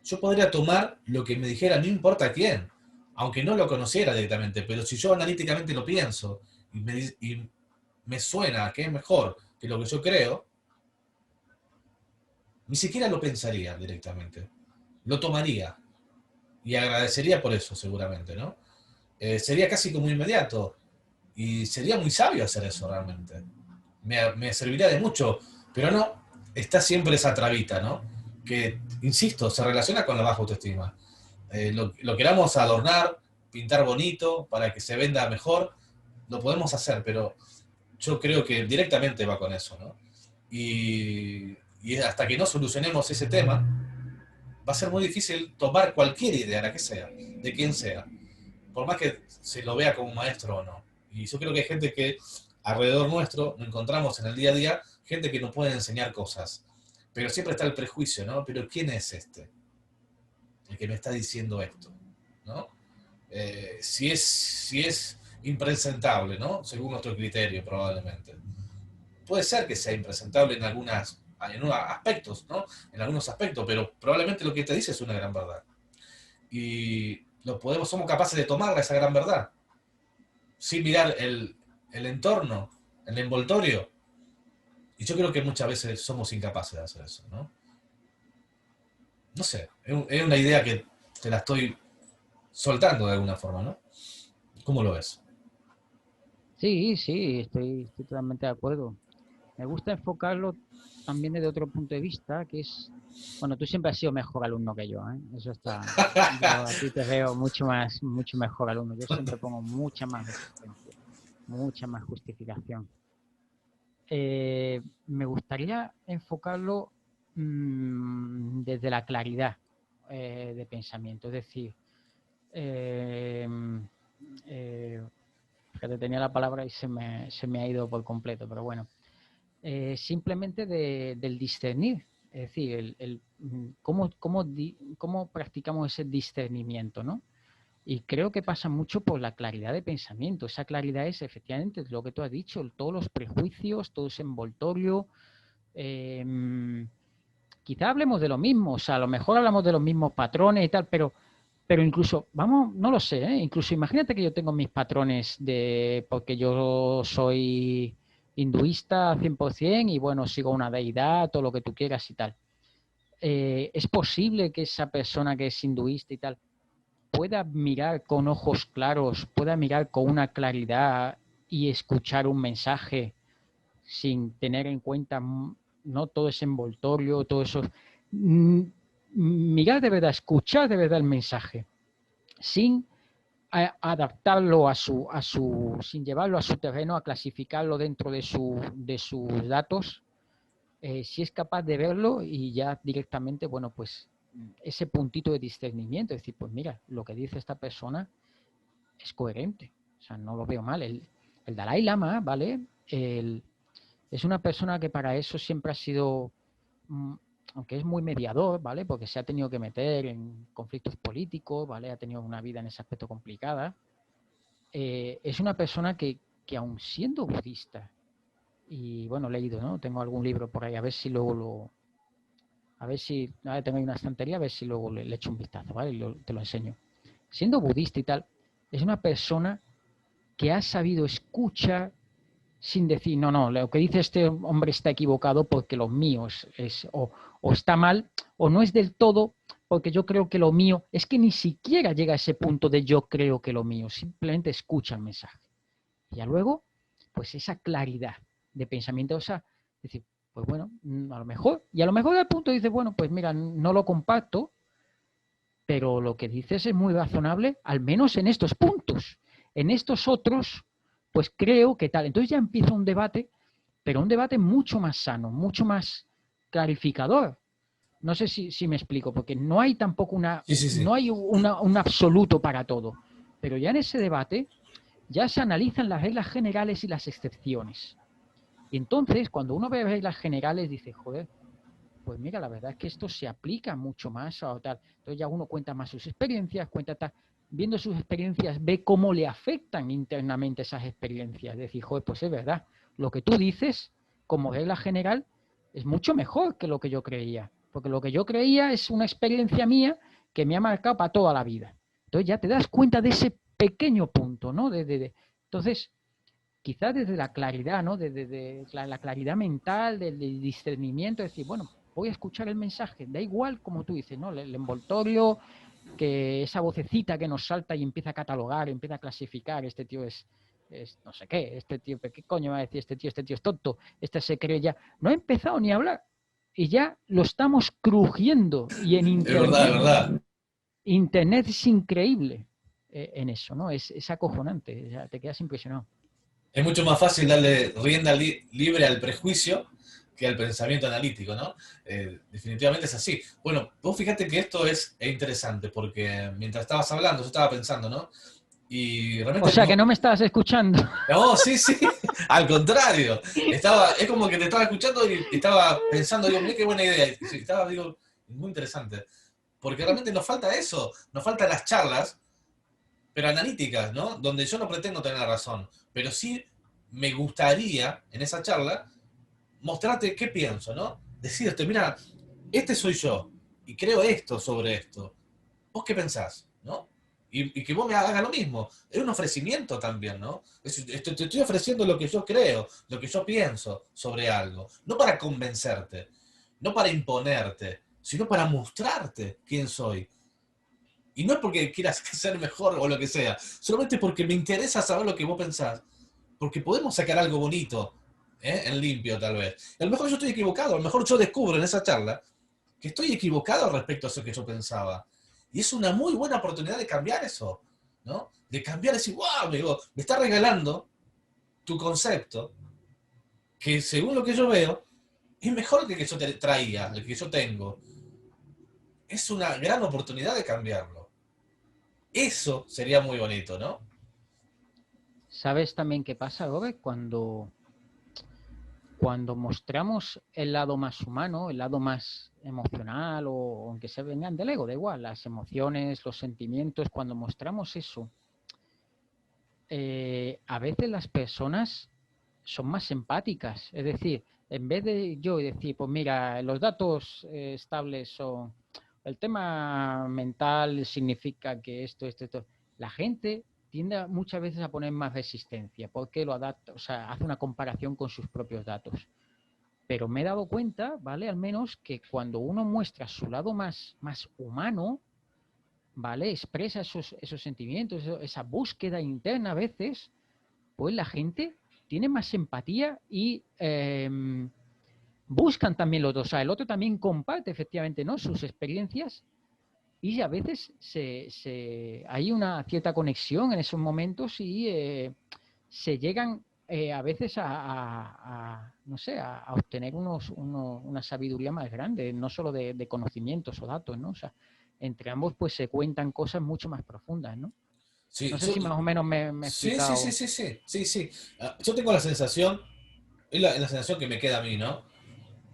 yo podría tomar lo que me dijera, no importa quién, aunque no lo conociera directamente, pero si yo analíticamente lo pienso y me suena que es mejor que lo que yo creo, ni siquiera lo pensaría directamente, lo tomaría y agradecería por eso seguramente, ¿no? Sería casi como inmediato. Y sería muy sabio hacer eso realmente. Me serviría de mucho, pero no, está siempre esa trabita, ¿no? Que, insisto, se relaciona con la baja autoestima. Lo queramos adornar, pintar bonito para que se venda mejor, lo podemos hacer, pero yo creo que directamente va con eso, ¿no? Y hasta que no solucionemos ese tema, va a ser muy difícil tomar cualquier idea, la que sea, de quien sea, por más que se lo vea como un maestro o no. Y yo creo que hay gente que alrededor nuestro nos encontramos en el día a día, gente que nos puede enseñar cosas. Pero siempre está el prejuicio, ¿no? Pero ¿quién es este? El que me está diciendo esto, ¿no? Si es impresentable, ¿no? Según nuestro criterio, probablemente. Puede ser que sea impresentable en unos aspectos, ¿no? En algunos aspectos, pero probablemente lo que te dice es una gran verdad. Y somos capaces de tomar esa gran verdad sin mirar el entorno, el envoltorio. Y yo creo que muchas veces somos incapaces de hacer eso, ¿no? No sé, es una idea que te la estoy soltando de alguna forma, ¿no? ¿Cómo lo ves? Sí, sí, estoy totalmente de acuerdo. Me gusta enfocarlo también desde otro punto de vista, que es, bueno, tú siempre has sido mejor alumno que yo, ¿eh? Eso está, yo a ti te veo mucho mejor alumno. Yo siempre pongo mucha más resistencia, mucha más justificación. Me gustaría enfocarlo desde la claridad de pensamiento, es decir, eh, eh, fíjate, tenía la palabra y se me ha ido por completo, pero bueno. Simplemente del discernir, es decir, cómo practicamos ese discernimiento, ¿no? Y creo que pasa mucho por la claridad de pensamiento. Esa claridad es efectivamente lo que tú has dicho, todos los prejuicios, todo ese envoltorio. Eh, Quizá hablemos de lo mismo, o sea, a lo mejor hablamos de los mismos patrones y tal, pero incluso, vamos, no lo sé, ¿eh? Incluso imagínate que yo tengo mis patrones porque yo soy hinduista 100% y bueno, sigo una deidad, todo lo que tú quieras y tal. ¿Es posible que esa persona que es hinduista y tal pueda mirar con ojos claros, pueda mirar con una claridad y escuchar un mensaje sin tener en cuenta no todo ese envoltorio, todo eso? Mm, Mirar de verdad, escuchar de verdad el mensaje sin adaptarlo sin llevarlo a su terreno, a clasificarlo dentro de sus datos, si es capaz de verlo y ya directamente, bueno, pues ese puntito de discernimiento, es decir, pues mira, lo que dice esta persona es coherente, o sea, no lo veo mal. El Dalai Lama, ¿vale? El, Es una persona que para eso siempre ha sido, aunque es muy mediador, ¿vale? Porque se ha tenido que meter en conflictos políticos, ¿vale? Ha tenido una vida en ese aspecto complicada. Es una persona que aun siendo budista, y bueno, he leído, ¿no? Tengo algún libro por ahí, a ver si luego lo... A ver si... Ahora tengo ahí una estantería, a ver si luego le echo un vistazo, ¿vale? Y te lo enseño. Siendo budista y tal, es una persona que ha sabido escuchar sin decir, no, no, lo que dice este hombre está equivocado porque lo mío o está mal, o no es del todo porque yo creo que lo mío, es que ni siquiera llega a ese punto de yo creo que lo mío, simplemente escucha el mensaje. Y ya luego, pues esa claridad de pensamiento, o sea, decir, pues bueno, a lo mejor, y a lo mejor al punto dice, bueno, pues mira, no lo comparto, pero lo que dices es muy razonable, al menos en estos puntos. En estos otros, pues creo que tal. Entonces ya empieza un debate, pero un debate mucho más sano, mucho más clarificador. No sé si me explico, porque no hay tampoco Sí, sí, sí. no hay un absoluto para todo. Pero ya en ese debate ya se analizan las reglas generales y las excepciones. Y entonces, cuando uno ve reglas generales, dice, joder, pues mira, la verdad es que esto se aplica mucho más a tal. Entonces ya uno cuenta más sus experiencias, cuenta tal. Viendo sus experiencias, ve cómo le afectan internamente esas experiencias. Es decir, joder, pues es verdad, lo que tú dices, como regla general, es mucho mejor que lo que yo creía. Porque lo que yo creía es una experiencia mía que me ha marcado para toda la vida. Entonces ya te das cuenta de ese pequeño punto, ¿no? Entonces, quizás desde la claridad, ¿no? De la claridad mental, del discernimiento, es decir, bueno, voy a escuchar el mensaje, da igual como tú dices, ¿no? El envoltorio, que esa vocecita que nos salta y empieza a catalogar, empieza a clasificar, este tío es no sé qué, este tío, ¿qué coño va a decir este tío es tonto, este se cree ya, no ha empezado ni a hablar y ya lo estamos crujiendo y en Es verdad, es internet, verdad. internet es increíble en eso, ¿no? Es acojonante, o sea, te quedas impresionado. Es mucho más fácil darle rienda libre al prejuicio que al pensamiento analítico, ¿no? Definitivamente es así. Bueno, vos fíjate que esto es interesante porque mientras estabas hablando, yo estaba pensando, ¿no? Y O realmente sea que no. no me estabas escuchando. No, sí, sí, al contrario. Es como que te estaba escuchando y estaba pensando, digo, mira qué buena idea. Y sí, estaba, digo, muy interesante. Porque realmente nos falta eso, nos faltan las charlas pero analíticas, ¿no? Donde yo no pretendo tener la razón, pero sí me gustaría, en esa charla, mostrarte qué pienso, ¿no? Decirte, mira, este soy yo, y creo esto sobre esto. ¿Vos qué pensás? ¿No? Y que vos me hagas lo mismo. Es un ofrecimiento también, ¿no? Te estoy ofreciendo lo que yo creo, lo que yo pienso sobre algo. No para convencerte, no para imponerte, sino para mostrarte quién soy. Y no es porque quieras ser mejor o lo que sea, solamente porque me interesa saber lo que vos pensás. Porque podemos sacar algo bonito, ¿eh? En limpio tal vez. A lo mejor yo estoy equivocado, a lo mejor yo descubro en esa charla que estoy equivocado respecto a eso que yo pensaba. Y es una muy buena oportunidad de cambiar eso, ¿no? De cambiar, decir, wow, amigo, me está regalando tu concepto, que según lo que yo veo, es mejor que el que yo te traía, el que yo tengo. Es una gran oportunidad de cambiarlo. Eso sería muy bonito, ¿no? ¿Sabes también qué pasa, Robert? Cuando mostramos el lado más humano, el lado más emocional o aunque se vengan del ego, da igual, las emociones, los sentimientos, cuando mostramos eso, a veces las personas son más empáticas. Es decir, en vez de yo decir, pues mira, los datos estables son, el tema mental significa que esto, la gente tiende muchas veces a poner más resistencia porque lo adapta, o sea, hace una comparación con sus propios datos. Pero me he dado cuenta, ¿vale? Al menos que cuando uno muestra su lado más humano, ¿vale? Expresa esos sentimientos, esa búsqueda interna a veces, pues la gente tiene más empatía y buscan también los dos. O sea, el otro también comparte efectivamente, ¿no? Sus experiencias y a veces hay una cierta conexión en esos momentos y se llegan a veces no sé, a obtener una sabiduría más grande, no solo de conocimientos o datos, ¿no? O sea, entre ambos pues se cuentan cosas mucho más profundas, ¿no? Sí, No sé si más o menos me he sí, sí, sí, explicado. sí, sí, sí, sí. Yo tengo la sensación es la sensación que me queda a mí, ¿no?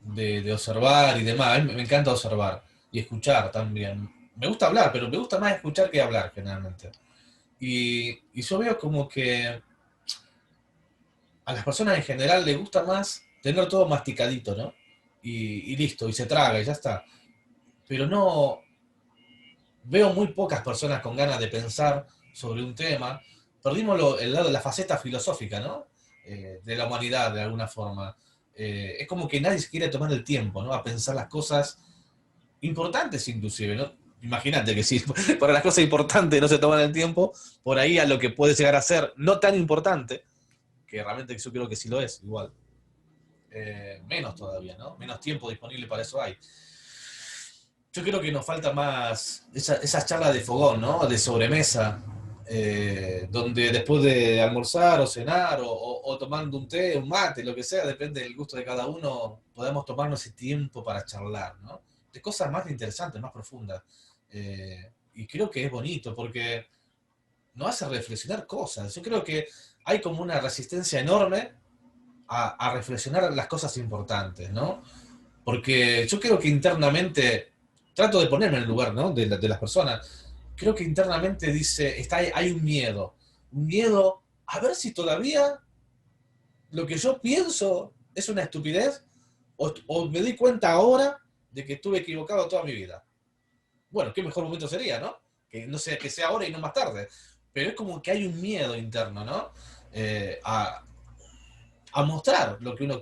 De observar y demás. A mí me encanta observar y escuchar también. Me gusta hablar, pero me gusta más escuchar que hablar generalmente. Y yo veo como que a las personas en general les gusta más tener todo masticadito, ¿no? Y listo, y se traga, y ya está. Pero no, veo muy pocas personas con ganas de pensar sobre un tema. Perdimos el lado de la faceta filosófica, ¿no? De la humanidad, de alguna forma. Es como que nadie se quiere tomar el tiempo, ¿no? A pensar las cosas importantes inclusive, ¿no? Imagínate que si para las cosas importantes no se toman el tiempo, por ahí a lo que puede llegar a ser no tan importante, que realmente yo creo que sí lo es, igual. Menos todavía, ¿no? Menos tiempo disponible para eso hay. Yo creo que nos falta más esa charla de fogón, ¿no? De sobremesa, donde después de almorzar o cenar o tomando un té, un mate, lo que sea, depende del gusto de cada uno, podemos tomarnos ese tiempo para charlar, ¿no? De cosas más interesantes, más profundas. Y creo que es bonito porque nos hace reflexionar cosas. Yo creo que hay como una resistencia enorme a reflexionar las cosas importantes, ¿no? Porque yo creo que internamente, trato de ponerme en el lugar, ¿no? De las personas, creo que internamente dice, hay un miedo a ver si todavía lo que yo pienso es una estupidez o me doy cuenta ahora de que estuve equivocado toda mi vida. Bueno, qué mejor momento sería, ¿no? Que no sea que sea ahora y no más tarde. Pero es como que hay un miedo interno, ¿no? Eh, a, a mostrar lo que uno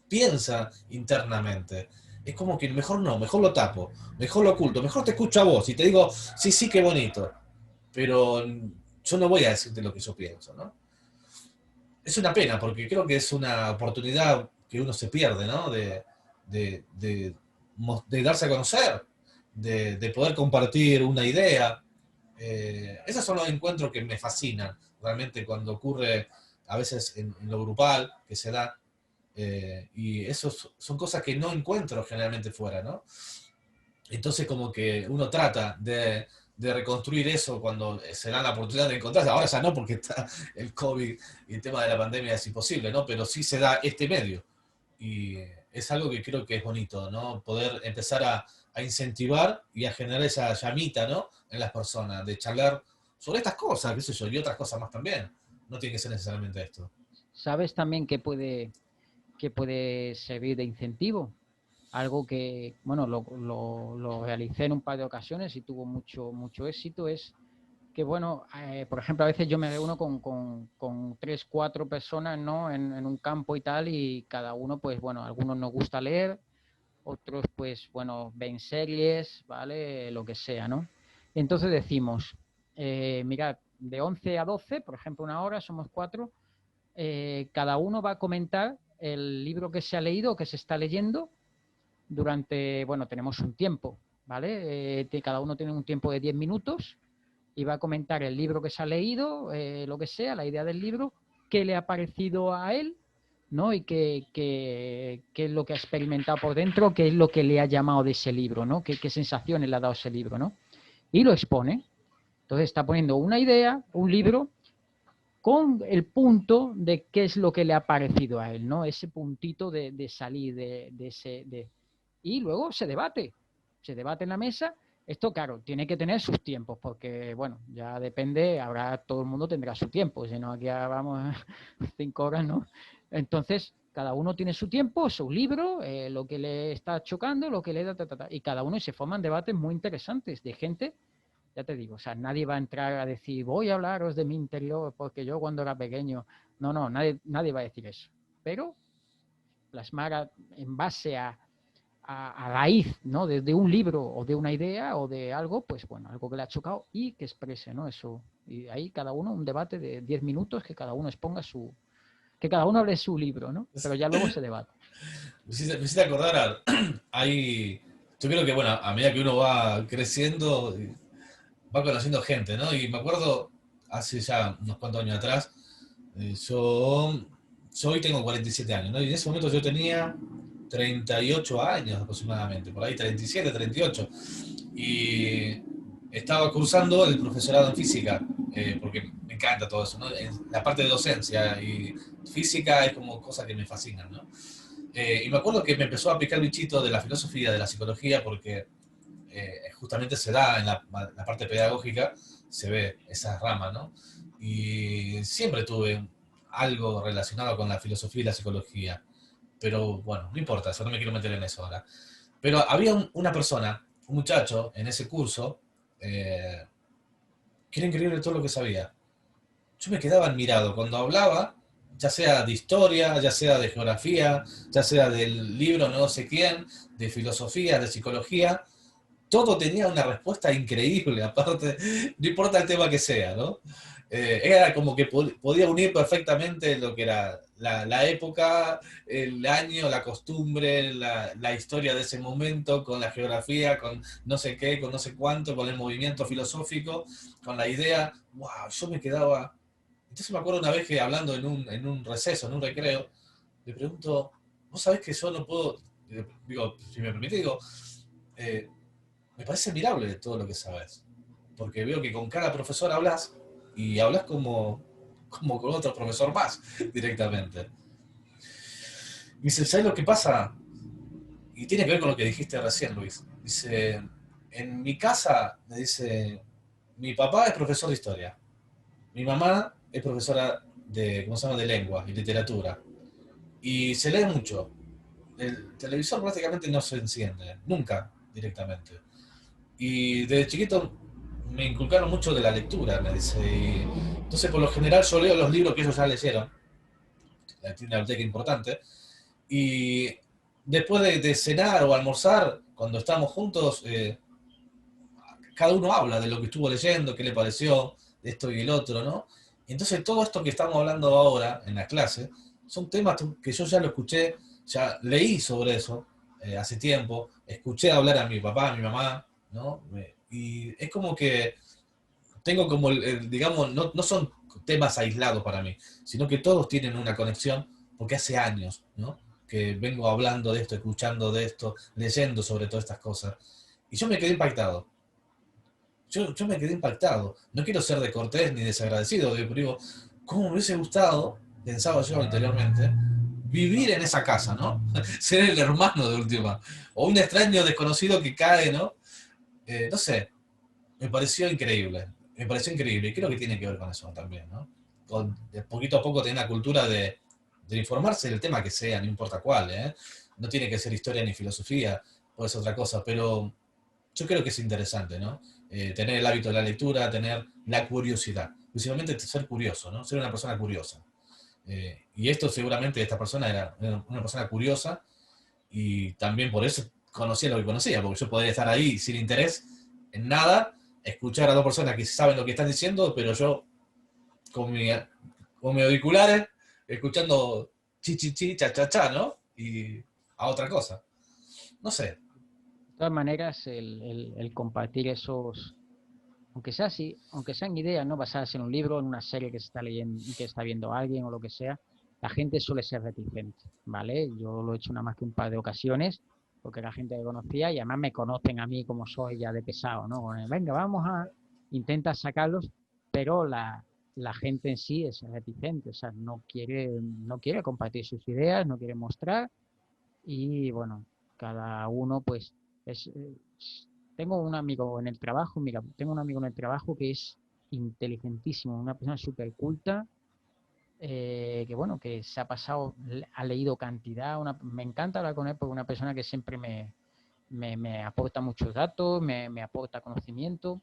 piensa internamente. Es como que mejor no, mejor lo tapo, mejor lo oculto, mejor te escucho a vos y te digo, sí, sí, qué bonito, pero yo no voy a decirte lo que yo pienso, ¿no? Es una pena porque creo que es una oportunidad que uno se pierde, ¿no? De, de, de darse a conocer, de poder compartir una idea. Esos son los encuentros que me fascinan, realmente cuando ocurre a veces en lo grupal, que se da, y esos son cosas que no encuentro generalmente fuera, ¿no? Entonces como que uno trata de reconstruir eso cuando se da la oportunidad de encontrarse. Ahora ya no, porque está el COVID y el tema de la pandemia es imposible, ¿no? Pero sí se da este medio. Y es algo que creo que es bonito, ¿no? Poder empezar a incentivar y a generar esa llamita, ¿no? En las personas, de charlar sobre estas cosas, qué sé yo, y otras cosas más también. No tiene que ser necesariamente esto. ¿Sabes también que puede servir de incentivo? Algo que, bueno, lo realicé en un par de ocasiones y tuvo mucho éxito, es que, bueno, por ejemplo, a veces yo me reúno con 3, 4 personas, ¿no? En un campo y tal, y cada uno, pues, bueno, a algunos nos gusta leer, otros, pues, bueno, ven series, ¿vale? Lo que sea, ¿no? Y entonces decimos, mirad, de 11 a 12, por ejemplo, una hora, somos 4, cada uno va a comentar el libro que se ha leído o que se está leyendo durante, bueno, tenemos un tiempo, ¿vale? Cada uno tiene un tiempo de 10 minutos y va a comentar el libro que se ha leído, lo que sea, la idea del libro, qué le ha parecido a él, ¿no? Y qué es lo que ha experimentado por dentro, qué es lo que le ha llamado de ese libro, ¿no? Qué sensaciones le ha dado ese libro, ¿no? Y lo expone. Entonces está poniendo una idea, un libro, con el punto de qué es lo que le ha parecido a él, ¿no? Ese puntito de salir de ese... Y luego se debate en la mesa. Esto, claro, tiene que tener sus tiempos, porque, bueno, ya depende, habrá, todo el mundo tendrá su tiempo, si no aquí vamos 5 horas, ¿no? Entonces, cada uno tiene su tiempo, su libro, lo que le está chocando, lo que le da, y cada uno, y se forman debates muy interesantes de gente, ya te digo, o sea, nadie va a entrar a decir, voy a hablaros de mi interior porque yo cuando era pequeño, no, nadie va a decir eso, pero plasmar en base a raíz, ¿no? De un libro o de una idea o de algo, pues bueno, algo que le ha chocado y que exprese, ¿no? Eso. Y ahí cada uno, un debate de 10 minutos, que cada uno exponga que cada uno hable su libro, ¿no? Pero ya luego se debate. Me hiciste acordar, yo creo que, bueno, a medida que uno va creciendo, va conociendo gente, ¿no? Y me acuerdo, hace ya unos cuantos años atrás, yo hoy tengo 47 años, ¿no? Y en ese momento yo tenía 38 años aproximadamente, por ahí 37, 38. Y estaba cursando el profesorado en física, porque me encanta todo eso, ¿no? La parte de docencia y física es como cosas que me fascinan, ¿no? Y me acuerdo que me empezó a picar el bichito de la filosofía, de la psicología, porque justamente se da en la parte pedagógica, se ve esa rama, ¿no? Y siempre tuve algo relacionado con la filosofía y la psicología, pero bueno, no importa, eso no me quiero meter en eso ahora. Pero había una persona, un muchacho en ese curso, eh, que era increíble todo lo que sabía. Yo me quedaba admirado cuando hablaba, ya sea de historia, ya sea de geografía, ya sea del libro no sé quién, de filosofía, de psicología, todo tenía una respuesta increíble, aparte, no importa el tema que sea, ¿no? Era como que podía unir perfectamente lo que era la época, el año, la costumbre, la historia de ese momento, con la geografía, con no sé qué, con no sé cuánto, con el movimiento filosófico, con la idea. ¡Wow! Yo me quedaba. Entonces me acuerdo una vez que hablando en un receso, en un recreo, le pregunto, ¿vos sabés que yo no puedo, digo, si me permite, digo, eh, me parece admirable todo lo que sabes. Porque veo que con cada profesor hablas y hablas como con otro profesor más directamente. Me dice, ¿sabes lo que pasa? Y tiene que ver con lo que dijiste recién, Luis. Dice, en mi casa, me dice, mi papá es profesor de historia. Mi mamá es profesora de, ¿cómo se llama?, de lengua y literatura. Y se lee mucho. El televisor prácticamente no se enciende, nunca directamente. Y desde chiquito me inculcaron mucho de la lectura, me dice. Y entonces, por lo general, yo leo los libros que ellos ya leyeron, tiene una biblioteca importante, y después de cenar o almorzar, cuando estamos juntos, cada uno habla de lo que estuvo leyendo, qué le pareció, de esto y el otro, ¿no? Y entonces, todo esto que estamos hablando ahora en la clase son temas que yo ya lo escuché, ya leí sobre eso hace tiempo, escuché hablar a mi papá, a mi mamá, ¿no? Y es como que tengo como, digamos, no son temas aislados para mí, sino que todos tienen una conexión, porque hace años, ¿no? Que vengo hablando de esto, escuchando de esto, leyendo sobre todas estas cosas. Y yo me quedé impactado. Yo me quedé impactado. No quiero ser de cortés ni desagradecido, pero digo, ¿cómo me hubiese gustado, pensaba yo anteriormente, vivir en esa casa, ¿no? Ser el hermano de última. O un extraño desconocido que cae, ¿no? No sé, me pareció increíble. Me pareció increíble. Y creo que tiene que ver con eso también, ¿no? De poquito a poco tener la cultura de informarse del tema que sea, no importa cuál, ¿eh? No tiene que ser historia ni filosofía, puede ser otra cosa, pero yo creo que es interesante, ¿no? Tener el hábito de la lectura, tener la curiosidad. Principalmente ser curioso, ¿no? Ser una persona curiosa. Y esto seguramente, esta persona era una persona curiosa y también por eso conocía lo que conocía, porque yo podría estar ahí sin interés en nada, escuchar a dos personas que saben lo que están diciendo, pero yo con, mi, con mis auriculares, escuchando chi, chi, chi, cha, cha, cha, ¿no? Y a otra cosa. No sé. De todas maneras, el compartir esos, aunque sea así, aunque sean ideas no basadas en un libro, en una serie que se está leyendo, que está viendo alguien o lo que sea, la gente suele ser reticente, ¿vale? Yo lo he hecho nada más que un par de ocasiones, porque la gente que conocía y además me conocen a mí como soy ya de pesado, ¿no? Venga, vamos a intentar sacarlos, pero la gente en sí es reticente, o sea, no quiere compartir sus ideas, no quiere mostrar y bueno, cada uno pues es, tengo un amigo en el trabajo, mira, tengo un amigo en el trabajo que es inteligentísimo, una persona súper culta, que bueno, que se ha pasado, ha leído cantidad, me encanta hablar con él porque es una persona que siempre me aporta muchos datos, me aporta conocimiento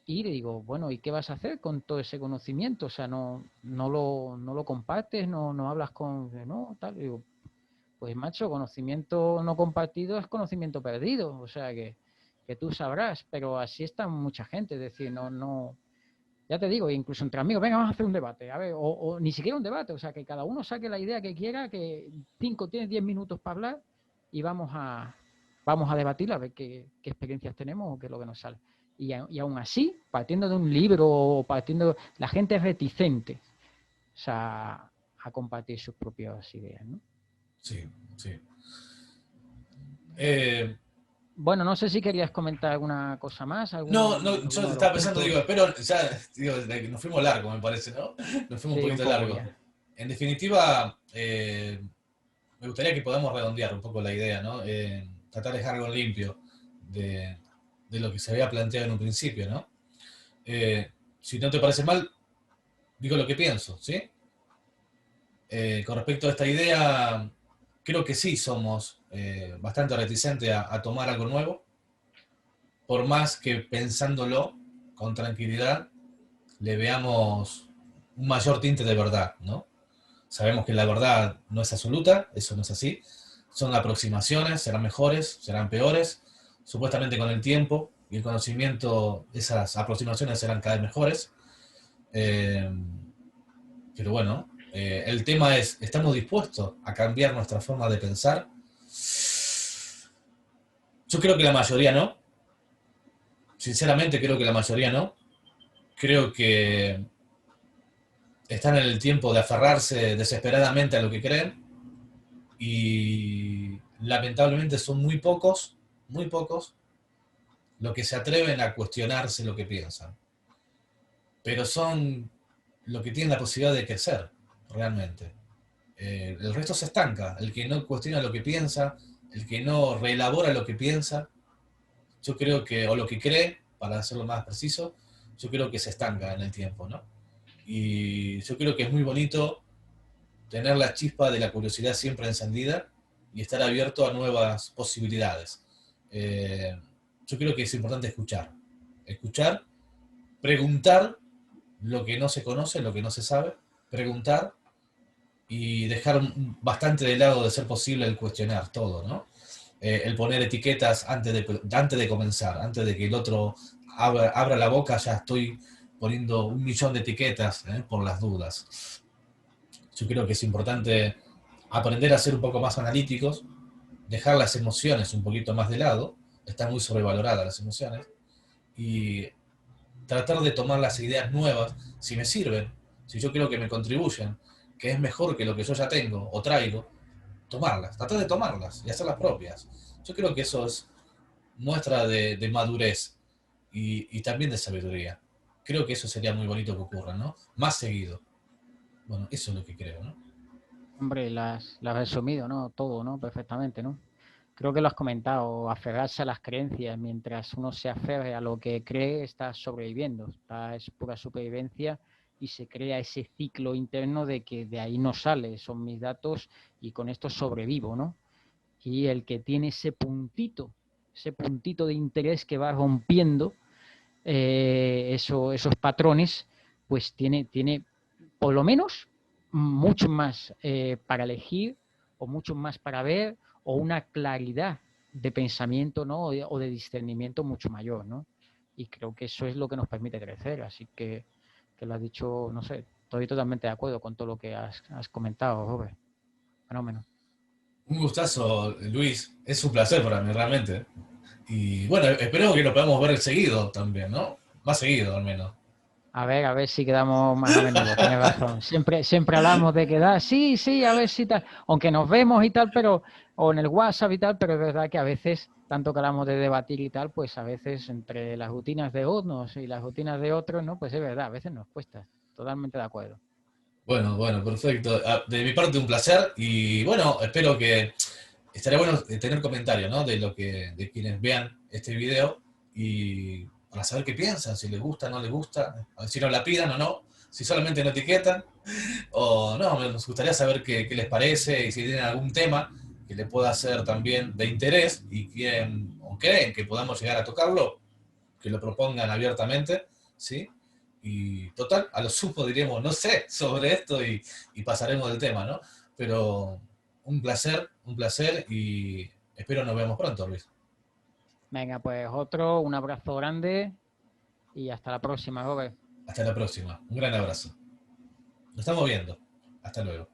y le digo, bueno, ¿y qué vas a hacer con todo ese conocimiento? O sea, no lo compartes, no hablas con, no, tal, digo, pues macho, conocimiento no compartido es conocimiento perdido, o sea que tú sabrás, pero así está mucha gente, es decir, ya te digo, incluso entre amigos, venga, vamos a hacer un debate, a ver, o ni siquiera un debate, o sea, que cada uno saque la idea que quiera, que tienes 10 minutos para hablar y vamos a debatir a ver qué experiencias tenemos o qué es lo que nos sale. Y aún así, partiendo de un libro o la gente es reticente, o sea, a compartir sus propias ideas, ¿no? Sí, sí. Eh, Bueno, no sé si querías comentar alguna cosa más, No, no, yo alguno de los estaba pensando, digo, puntos. espero, ya, digo, nos fuimos largo, me parece, ¿no? Nos fuimos un Sí, un poquito poco largo. ya. En definitiva, me gustaría que podamos redondear un poco la idea, ¿no? Tratar de dejar algo limpio de, de lo que se había planteado en un principio, ¿no? Si no te parece mal, digo lo que pienso, ¿sí? Con respecto a esta idea, creo que sí somos bastante reticentes a tomar algo nuevo, por más que pensándolo con tranquilidad le veamos un mayor tinte de verdad, ¿no? Sabemos que la verdad no es absoluta, eso no es así. Son aproximaciones, serán mejores, serán peores. Supuestamente con el tiempo y el conocimiento, esas aproximaciones serán cada vez mejores. Eh, pero bueno, el tema es, ¿estamos dispuestos a cambiar nuestra forma de pensar? Yo creo que la mayoría no. Sinceramente creo que la mayoría no. Creo que están en el tiempo de aferrarse desesperadamente a lo que creen y lamentablemente son muy pocos, los que se atreven a cuestionarse lo que piensan. Pero son los que tienen la posibilidad de crecer, realmente. El resto se estanca. El que no cuestiona lo que piensa, el que no reelabora lo que piensa, yo creo que, o lo que cree, para hacerlo más preciso, yo creo que se estanca en el tiempo, ¿no? Y yo creo que es muy bonito tener la chispa de la curiosidad siempre encendida y estar abierto a nuevas posibilidades. Eh, yo creo que es importante escuchar, preguntar lo que no se conoce, lo que no se sabe, preguntar y dejar bastante de lado de ser posible el cuestionar todo, ¿no? El poner etiquetas antes de comenzar, antes de que el otro abra la boca, ya estoy poniendo 1 millón de etiquetas por las dudas. Yo creo que es importante aprender a ser un poco más analíticos, dejar las emociones un poquito más de lado, están muy sobrevaloradas las emociones, y tratar de tomar las ideas nuevas, si me sirven, si yo creo que me contribuyen, que es mejor que lo que yo ya tengo o traigo, tomarlas, tratar de tomarlas y hacerlas propias. Yo creo que eso es muestra de madurez y también de sabiduría. Creo que eso sería muy bonito que ocurra, ¿no? Más seguido. Bueno, eso es lo que creo, ¿no? Hombre, las has resumido, ¿no? Todo, ¿no? Perfectamente, ¿no? Creo que lo has comentado, aferrarse a las creencias. Mientras uno se aferre a lo que cree, está sobreviviendo, es pura supervivencia y se crea ese ciclo interno de que de ahí no sale, son mis datos y con esto sobrevivo, ¿no? Y el que tiene ese puntito de interés que va rompiendo esos patrones, pues tiene por lo menos mucho más para elegir o mucho más para ver o una claridad de pensamiento, ¿no? O de discernimiento mucho mayor, ¿no? Y creo que eso es lo que nos permite crecer. Así que lo has dicho, no sé, estoy totalmente de acuerdo con todo lo que has comentado, Robert. Fenómeno. Un gustazo, Luis. Es un placer para mí, realmente. Y bueno, espero que lo podamos ver seguido también, ¿no? Más seguido, al menos. A ver si quedamos más a menudo, tienes razón. Siempre hablamos de quedar, sí, sí, a ver si tal, aunque nos vemos y tal, pero, o en el WhatsApp y tal, pero es verdad que a veces, tanto que hablamos de debatir y tal, pues a veces entre las rutinas de unos y las rutinas de otros, ¿no? Pues es verdad, a veces nos cuesta. Totalmente de acuerdo. Bueno, bueno, perfecto. De mi parte, un placer. Y bueno, espero que estaría bueno tener comentarios, ¿no? De quienes vean este video y para saber qué piensan, si les gusta, no les gusta, si no la pidan o no, si solamente no etiquetan, o no, nos gustaría saber qué les parece y si tienen algún tema que les pueda ser también de interés y quieren o creen que podamos llegar a tocarlo, que lo propongan abiertamente, ¿sí? Y total, a lo sumo diremos, no sé, sobre esto y pasaremos del tema, ¿no? Pero un placer y espero nos vemos pronto, Luis. Venga, pues otro, un abrazo grande y hasta la próxima, Robert. Hasta la próxima. Un gran abrazo. Nos estamos viendo. Hasta luego.